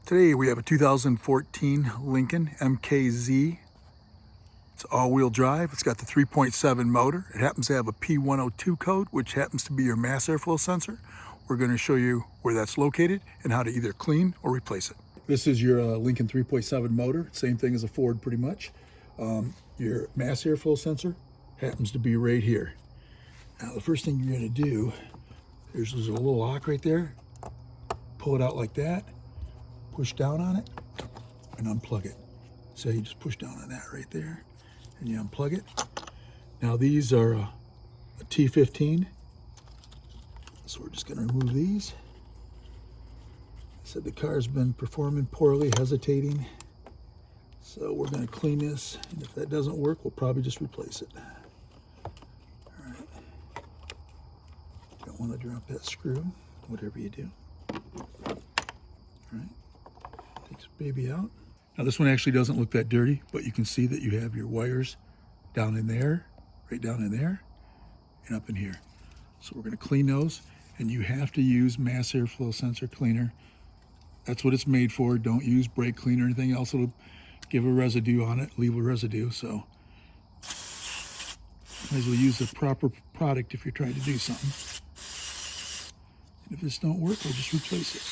Today we have a 2014 Lincoln MKZ. It's all-wheel drive. It's got the 3.7 motor. It happens to have a P102 code, which happens to be your mass airflow sensor. We're going to show you where that's located and how to either clean or replace it. This is your Lincoln 3.7 motor. Same thing as a Ford pretty much. Your mass airflow sensor happens to be right here. Now the first thing you're going to do, there's a little lock right there. Pull it out like that. Push down on it and unplug it. So you just push down on that right there and you unplug it. Now these are a T15. So we're just going to remove these. I said the car's been performing poorly, hesitating. So we're going to clean this. And if that doesn't work, we'll probably just replace it. All right. Don't want to drop that screw, whatever you do. All right. Takes the baby out. Now this one actually doesn't look that dirty, but you can see that you have your wires down in there, right down in there, and up in here. So we're going to clean those, and you have to use mass airflow sensor cleaner. That's what it's made for. Don't use brake cleaner or anything else. It'll give a residue on it, leave a residue. So might as well use the proper product if you're trying to do something. And if this don't work, we'll just replace it.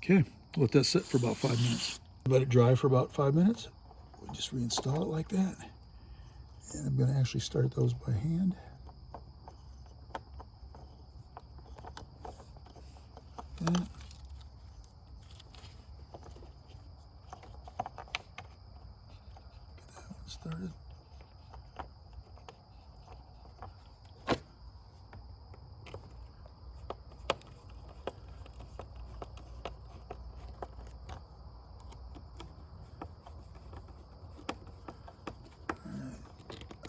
Okay, let that sit for about 5 minutes. Let it dry for about 5 minutes. We just reinstall it like that. And I'm going to actually start those by hand. Like that. Get that one started.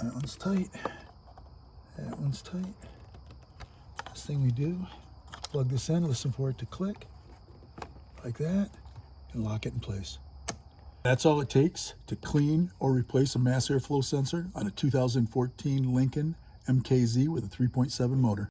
That one's tight. That one's tight. Next thing we do, plug this in, listen for it to click, like that, and lock it in place. That's all it takes to clean or replace a mass airflow sensor on a 2014 Lincoln MKZ with a 3.7 motor.